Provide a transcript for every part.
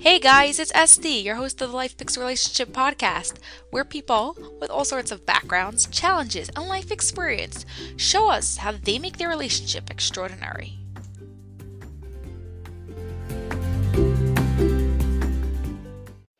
Hey guys, it's SD, your host of the Life Picks Relationship podcast, where people with all sorts of backgrounds, challenges, and life experience show us how they make their relationship extraordinary.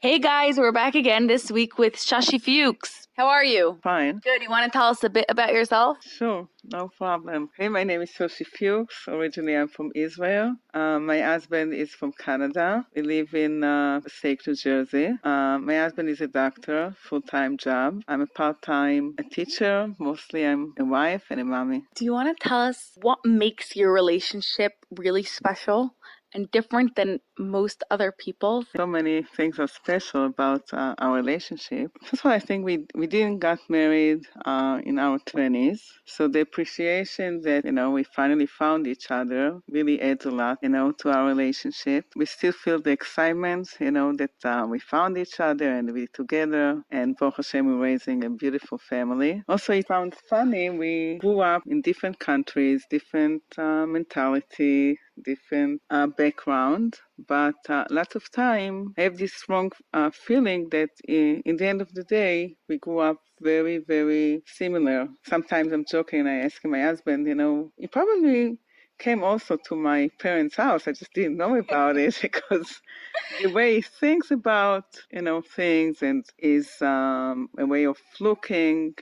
Hey guys, we're back again this week with Shoshi Fuchs. How are you? Fine. Good. You want to tell us a bit about yourself? Sure, no problem. Hey, my name is Shoshi Fuchs. Originally, I'm from Israel. My husband is from Canada. We live in Passaic, New Jersey. My husband is a doctor, full-time job. I'm a part-time teacher. Mostly, I'm a wife and a mommy. Do you want to tell us what makes your relationship really special and different than most other people's? So many things are special about our relationship. First of all, I think we didn't get married in our 20s. So the appreciation that, we finally found each other really adds a lot, to our relationship. We still feel the excitement, that we found each other and we're together. And Baruch Hashem, we're raising a beautiful family. Also, it sounds funny. We grew up in different countries, different mentality, different background, but lots of time I have this strong feeling that in the end of the day, we grew up very, very similar. Sometimes I'm joking and I ask my husband, he probably came also to my parents' house. I just didn't know about it because the way he thinks about, things and is a way of looking,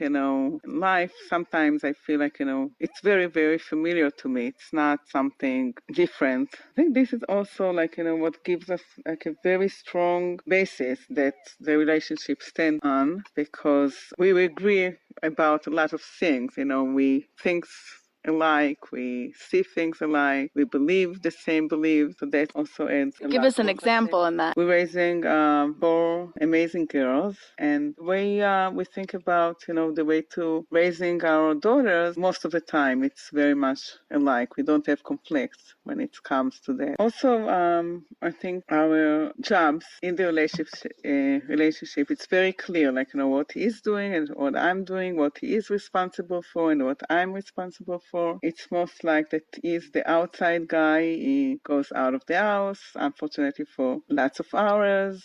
life. Sometimes I feel like, it's very, very familiar to me. It's not something different. I think this is also like, what gives us like a very strong basis that the relationship stands on, because we agree about a lot of things. We think alike, we see things alike, we believe the same beliefs, so that also adds a Give lot. us an example on that. We're raising 4 amazing girls, and we think about, the way to raising our daughters, most of the time it's very much alike. We don't have conflicts when it comes to that. Also, I think our jobs in the relationship, it's very clear, like, what he's doing and what I'm doing, what he is responsible for and what I'm responsible for. It's most like that he's the outside guy. He goes out of the house, unfortunately, for lots of hours.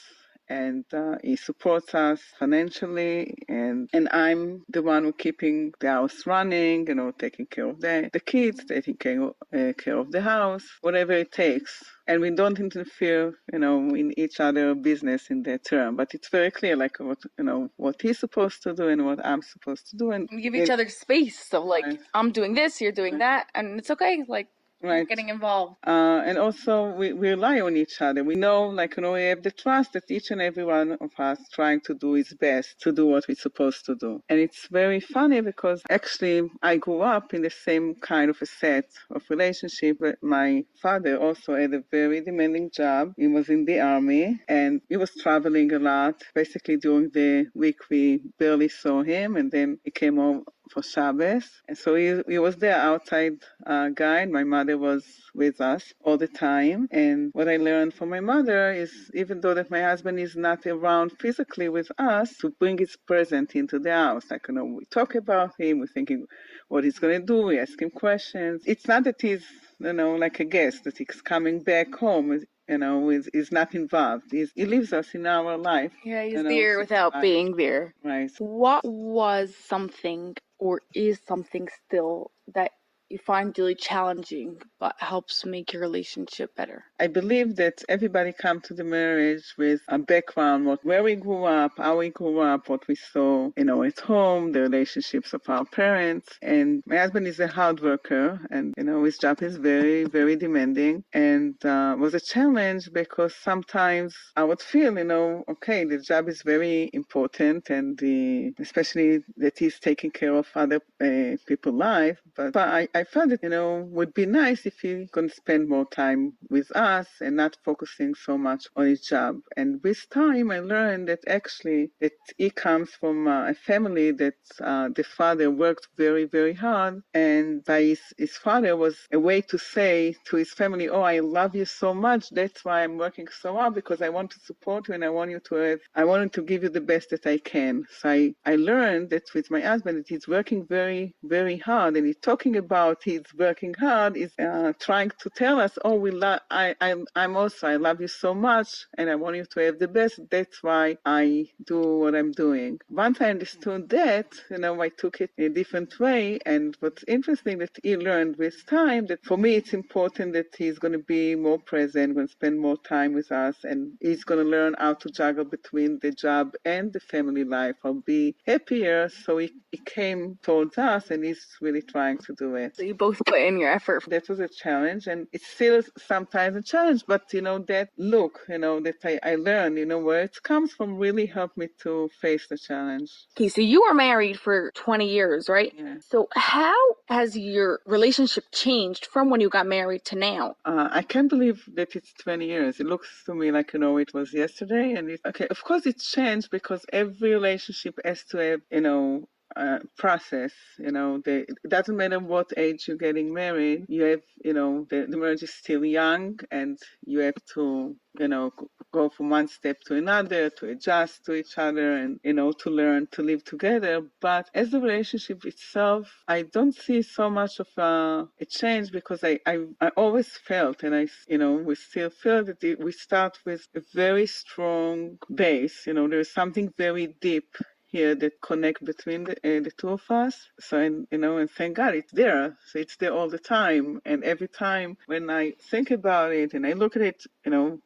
And he supports us financially, and I'm the one who keeping the house running, taking care of the kids, taking care of the house, whatever it takes. And we don't interfere, in each other's business in that term. But it's very clear, like what he's supposed to do and what I'm supposed to do, and We give each other space. So, like, Right. I'm doing this, you're doing that, and it's okay. Like, Right. getting involved. And also we rely on each other. We know, like, we have the trust that each and every one of us trying to do his best to do what we're supposed to do. And it's very funny because actually I grew up in the same kind of a set of relationship. My father also had a very demanding job. He was in the army and he was traveling a lot. Basically during the week we barely saw him, and then he came home for Shabbos. And so he was there outside guy, and my mother was with us all the time. And what I learned from my mother is, even though that my husband is not around physically with us, to bring his presence into the house. Like, we talk about him, we're thinking what he's going to do, we ask him questions. It's not that he's, like a guest, that he's coming back home. Is not involved. He leaves us in our life. Yeah, he's there without being there. Right. What was something or is something still that you find really challenging but helps make your relationship better? I believe that everybody comes to the marriage with a background, where we grew up, how we grew up, what we saw, at home, the relationships of our parents. And my husband is a hard worker, and, his job is very, very demanding, and was a challenge because sometimes I would feel, okay, the job is very important, and especially that he's taking care of other people's life. But I felt that, would be nice if he could spend more time with us and not focusing so much on his job. And with time, I learned that actually that he comes from a family that the father worked very, very hard. And by his father was a way to say to his family, oh, I love you so much. That's why I'm working so hard, because I want to support you and I want to give you the best that I can. So I learned that with my husband that he's working very, very hard, and he's talking about about he's working hard is trying to tell us, oh, I love you so much and I want you to have the best. That's why I do what I'm doing. Once I understood that, I took it in a different way. And what's interesting that he learned with time that for me it's important that he's going to be more present, going to spend more time with us, and he's going to learn how to juggle between the job and the family life. I'll be happier. So he came towards us, and he's really trying to do it. So you both put in your effort. That was a challenge, and it's still sometimes a challenge, but that look, that I learned, where it comes from really helped me to face the challenge. Okay, so you were married for 20 years, right? Yeah. So how has your relationship changed from when you got married to now? I can't believe that it's 20 years. It looks to me like, it was yesterday. And of course it's changed because every relationship has to have, process. It doesn't matter what age you're getting married. You have, the marriage is still young, and you have to, go from one step to another, to adjust to each other, and to learn to live together. But as the relationship itself, I don't see so much of a change, because I always felt, and we still feel that we start with a very strong base. There's something very deep here that connect between the two of us. So, and thank God it's there. So it's there all the time. And every time when I think about it and I look at it,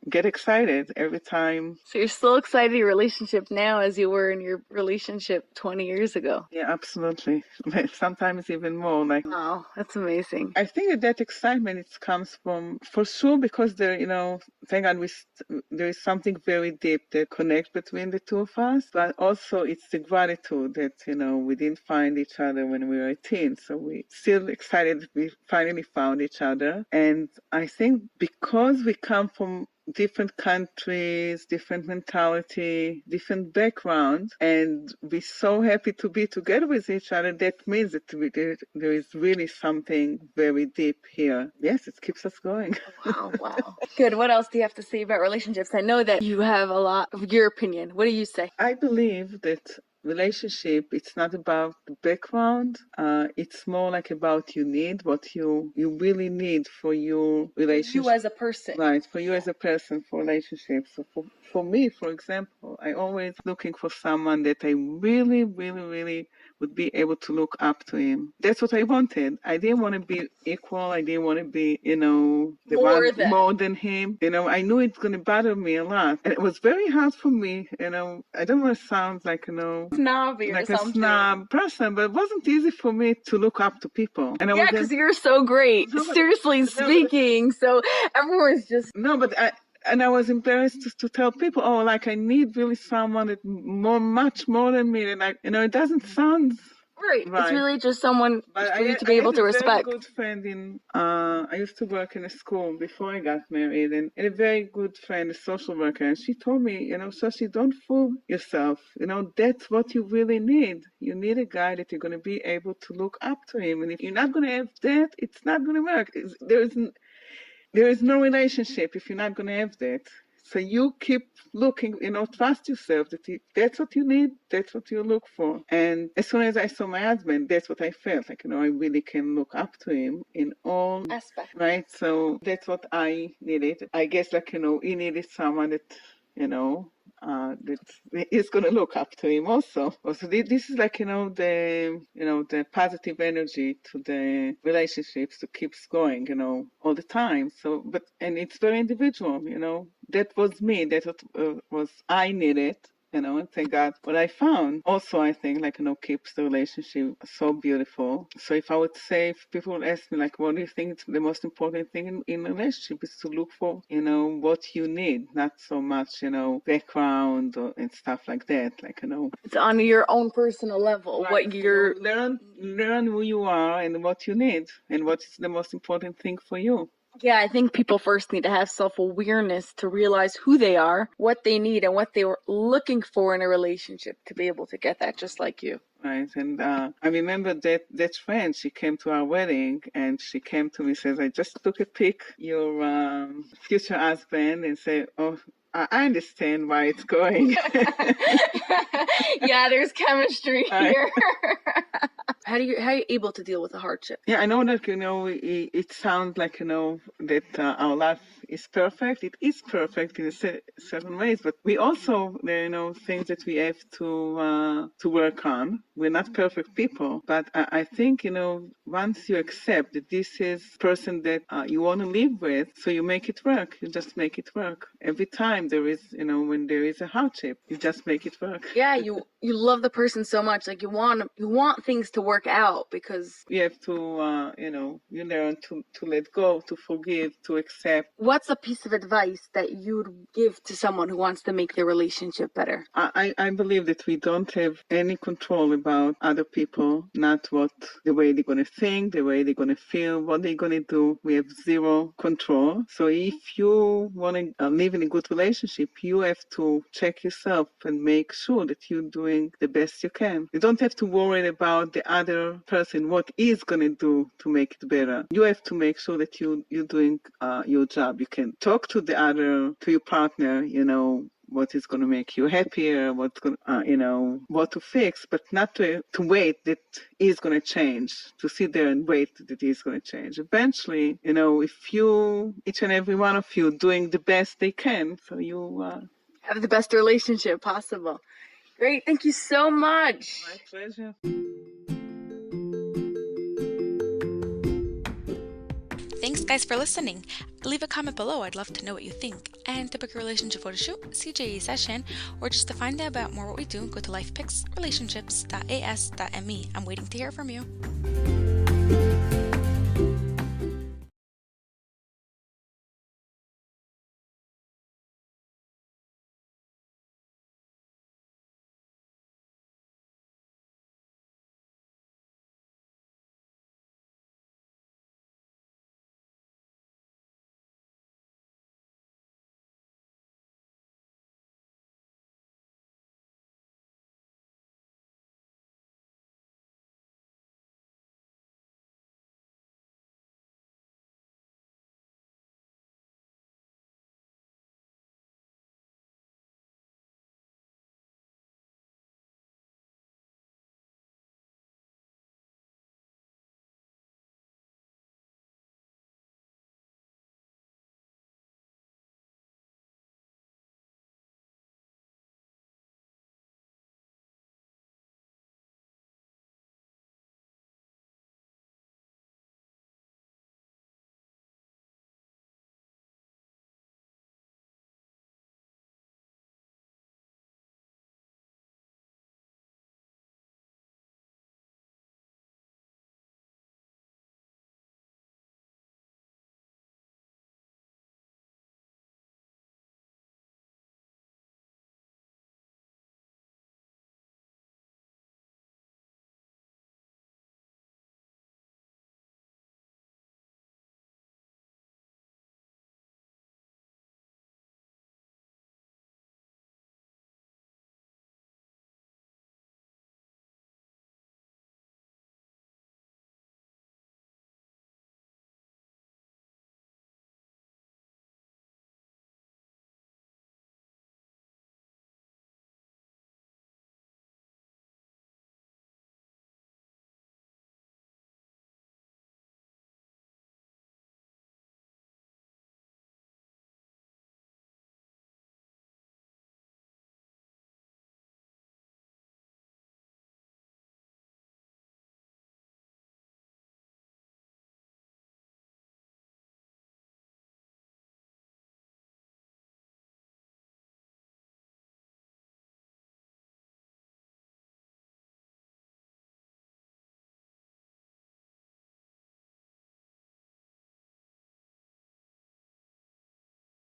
get excited every time. So you're still excited in your relationship now as you were in your relationship 20 years ago? Yeah, absolutely. Sometimes even more. Wow, that's amazing. I think that excitement, it comes from, for sure, because there, thank God there is something very deep that connects between the two of us, but also it's the gratitude that, we didn't find each other when we were 18. So we're still excited that we finally found each other. And I think because we come from different countries, different mentality, different background, and we're so happy to be together with each other, that means that there is really something very deep here. Yes, it keeps us going. Wow. Good. What else do you have to say about relationships? I know that you have a lot of your opinion. What do you say? I believe that relationship, it's not about the background. It's more like about what you really need for your relationship. You as a person. Right, for you as a person, for relationships. So for me, for example, I always looking for someone that I really, really, really would be able to look up to him. That's what I wanted. I didn't want to be equal. I didn't want to be, more than him. I knew it's going to bother me a lot. And it was very hard for me. I don't want to sound like, snobby like a snob person, but it wasn't easy for me to look up to people. And yeah, because you're so great, seriously speaking. So everyone's just... No, but I was embarrassed to tell people, I need really someone that much more than me. And it doesn't sound right. It's really just someone for you to be able to respect. I had a very good friend I used to work in a school before I got married, and a very good friend, a social worker, and she told me, Shoshi, don't fool yourself. That's what you really need. You need a guy that you're going to be able to look up to him. And if you're not going to have that, it's not going to work. There is no relationship if you're not going to have that. So you keep looking, trust yourself that that's what you need, that's what you look for. And as soon as I saw my husband, that's what I felt. I really can look up to him in all aspects. Right? So that's what I needed. I guess, he needed someone that, that is going to look up to him also. So this is the positive energy to the relationships to keeps going, all the time. So, and it's very individual, that was me. That was I needed. And thank God what I found. Also, I think, keeps the relationship so beautiful. So if I would say, if people would ask me, what do you think the most important thing in a relationship is to look for, what you need, not so much, background and stuff like that. It's on your own personal level, right. What you're... Learn who you are and what you need and what is the most important thing for you. Yeah, I think people first need to have self-awareness to realize who they are, what they need, and what they were looking for in a relationship to be able to get that, just like you. Right, and I remember that friend, she came to our wedding, and she came to me and says, I just took a pic, your future husband, and say, I understand why it's going. Yeah, there's chemistry here. How are you able to deal with the hardship? Yeah, I know that, it sounds like, that our life is perfect. It is perfect in certain ways, but we also, things that we have to work on. We're not perfect people, but I think, once you accept that this is the person that you want to live with, so you make it work. You just make it work. Every time there is, when there is a hardship, you just make it work. Yeah, you love the person so much, like you want things to work out, because you have to, you learn to let go, to forgive, to accept. What's a piece of advice that you'd give to someone who wants to make their relationship better? I believe that we don't have any control about other people, not the way they're going to think, the way they're going to feel, what they're going to do. We have zero control. So if you want to live in a good relationship, you have to check yourself and make sure that you're doing the best you can. You don't have to worry about the other person, what is going to do to make it better. You have to make sure that you're doing your job. You can talk to to your partner, what is going to make you happier, what's going what to fix, but not to wait that is going to change, to sit there and wait that is going to change. Eventually, if each and every one of you doing the best they can, so you have the best relationship possible. Great. Thank you so much. My pleasure. Thanks, guys, for listening. Leave a comment below. I'd love to know what you think. And to book a relationship photo shoot, CJE session, or just to find out about more what we do, go to lifepicsrelationships.as.me. I'm waiting to hear from you.